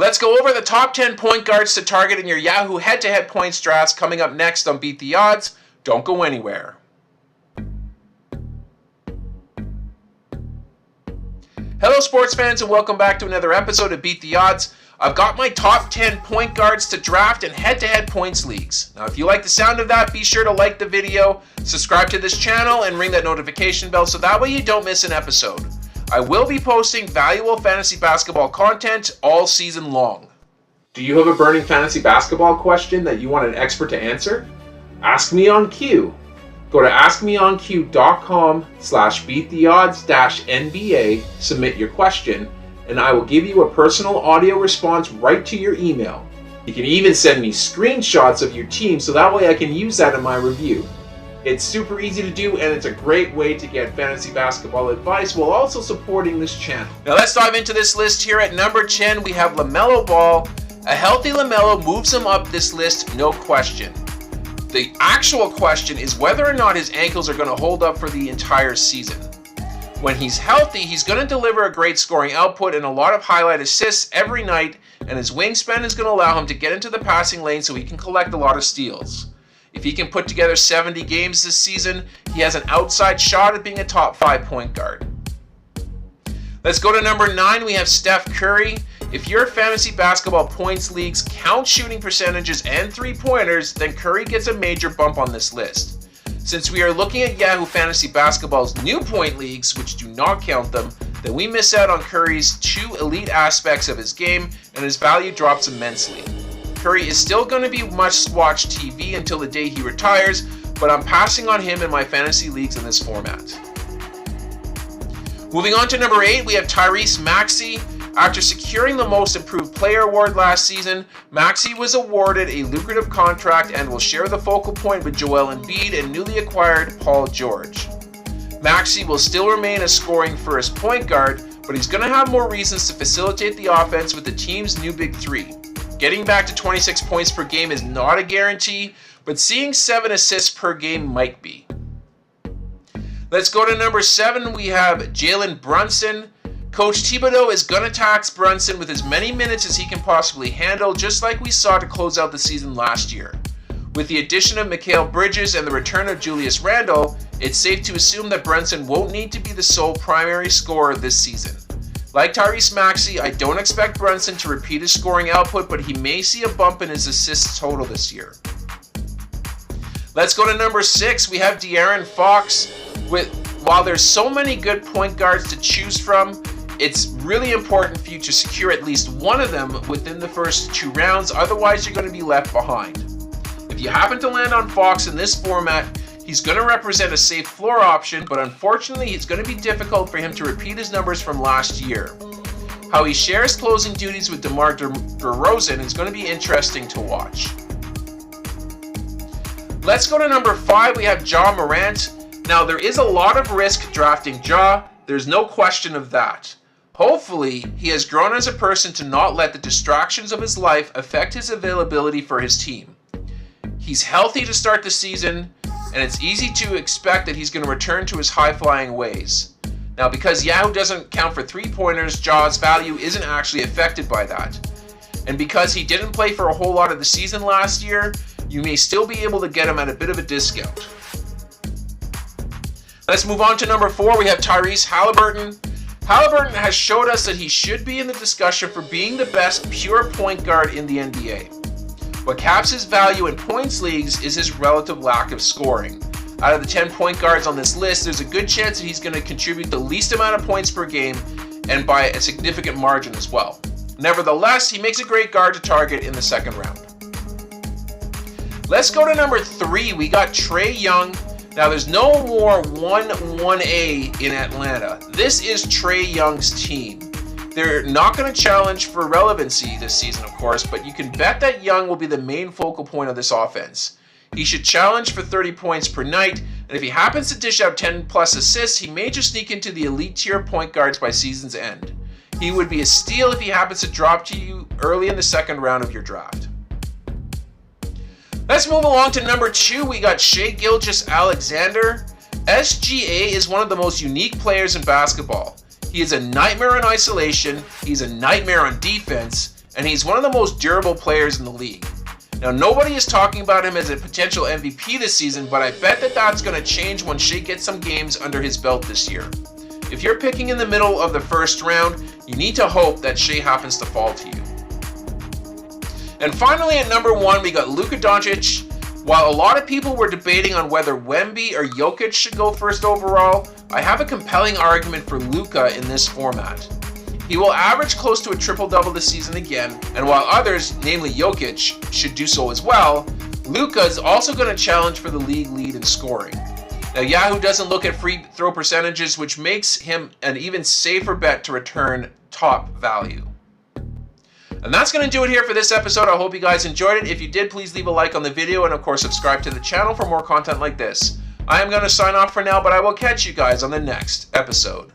Let's go over the top 10 point guards to target in your Yahoo head-to-head points drafts coming up next on Beat the Odds. Don't go anywhere. Hello sports fans and welcome back to another episode of Beat the Odds. I've got my top 10 point guards to draft in head-to-head points leagues. Now if you like the sound of that, be sure to like the video, subscribe to this channel, and ring that notification bell so that way you don't miss an episode. I will be posting valuable fantasy basketball content all season long. Do you have a burning fantasy basketball question that you want an expert to answer? Ask me on Q. Go to askmeonq.com/beattheodds-NBA, submit your question, and I will give you a personal audio response right to your email. You can even send me screenshots of your team so that way I can use that in my review. It's super easy to do and it's a great way to get fantasy basketball advice while also supporting this channel. Now let's dive into this list here. At number 10 we have LaMelo Ball. A healthy LaMelo moves him up this list, no question. The actual question is whether or not his ankles are going to hold up for the entire season. When he's healthy, he's going to deliver a great scoring output and a lot of highlight assists every night, and his wingspan is going to allow him to get into the passing lane so he can collect a lot of steals. If he can put together 70 games this season, he has an outside shot at being a top 5 point guard. Let's go to number 9. We have Steph Curry. If your fantasy basketball points leagues count shooting percentages and three-pointers, then Curry gets a major bump on this list. Since we are looking at Yahoo Fantasy Basketball's new point leagues, which do not count them, then we miss out on Curry's two elite aspects of his game, and his value drops immensely. Curry is still going to be must-watch TV until the day he retires, but I'm passing on him in my fantasy leagues in this format. Moving on to number 8, we have Tyrese Maxey. After securing the Most Improved Player award last season, Maxey was awarded a lucrative contract and will share the focal point with Joel Embiid and newly acquired Paul George. Maxey will still remain a scoring first point guard, but he's going to have more reasons to facilitate the offense with the team's new big three. Getting back to 26 points per game is not a guarantee, but seeing 7 assists per game might be. Let's go to number 7. We have Jalen Brunson. Coach Thibodeau is going to tax Brunson with as many minutes as he can possibly handle, just like we saw to close out the season last year. With the addition of Mikal Bridges and the return of Julius Randle, it's safe to assume that Brunson won't need to be the sole primary scorer this season. Like Tyrese Maxey, I don't expect Brunson to repeat his scoring output, but he may see a bump in his assists total this year. Let's go to number 6. We have De'Aaron Fox. While there's so many good point guards to choose from, it's really important for you to secure at least one of them within the first 2 rounds, otherwise you're going to be left behind. If you happen to land on Fox in this format, he's going to represent a safe floor option, but unfortunately it's going to be difficult for him to repeat his numbers from last year. How he shares closing duties with DeMar DeRozan is going to be interesting to watch. Let's go to number 5. We have Ja Morant. Now there is a lot of risk drafting Ja, there's no question of that. Hopefully, he has grown as a person to not let the distractions of his life affect his availability for his team. He's healthy to start the season, and it's easy to expect that he's going to return to his high-flying ways. Now, because Yahoo doesn't count for three-pointers, Ja's value isn't actually affected by that. And because he didn't play for a whole lot of the season last year, you may still be able to get him at a bit of a discount. Let's move on to number 4. We have Tyrese Halliburton. Halliburton has showed us that he should be in the discussion for being the best pure point guard in the NBA. What caps his value in points leagues is his relative lack of scoring. Out of the 10 point guards on this list, there's a good chance that he's going to contribute the least amount of points per game and by a significant margin as well. Nevertheless, he makes a great guard to target in the second round. Let's go to number 3. We got Trae Young. Now, there's no more 1-1A in Atlanta. This is Trae Young's team. They're not going to challenge for relevancy this season, of course, but you can bet that Young will be the main focal point of this offense. He should challenge for 30 points per night, and if he happens to dish out 10 plus assists, he may just sneak into the elite tier point guards by season's end. He would be a steal if he happens to drop to you early in the second round of your draft. Let's move along to number 2. We got Shai Gilgeous-Alexander. SGA is one of the most unique players in basketball. He is a nightmare in isolation, he's a nightmare on defense, and he's one of the most durable players in the league. Now, nobody is talking about him as a potential MVP this season, but I bet that that's going to change when Shea gets some games under his belt this year. If you're picking in the middle of the first round, you need to hope that Shea happens to fall to you. And finally, at number 1, we got Luka Doncic. While a lot of people were debating on whether Wemby or Jokic should go first overall, I have a compelling argument for Luka in this format. He will average close to a triple-double this season again, and while others, namely Jokic, should do so as well, Luka is also going to challenge for the league lead in scoring. Now, Yahoo doesn't look at free throw percentages, which makes him an even safer bet to return top value. And that's going to do it here for this episode. I hope you guys enjoyed it. If you did, please leave a like on the video and, of course, subscribe to the channel for more content like this. I am going to sign off for now, but I will catch you guys on the next episode.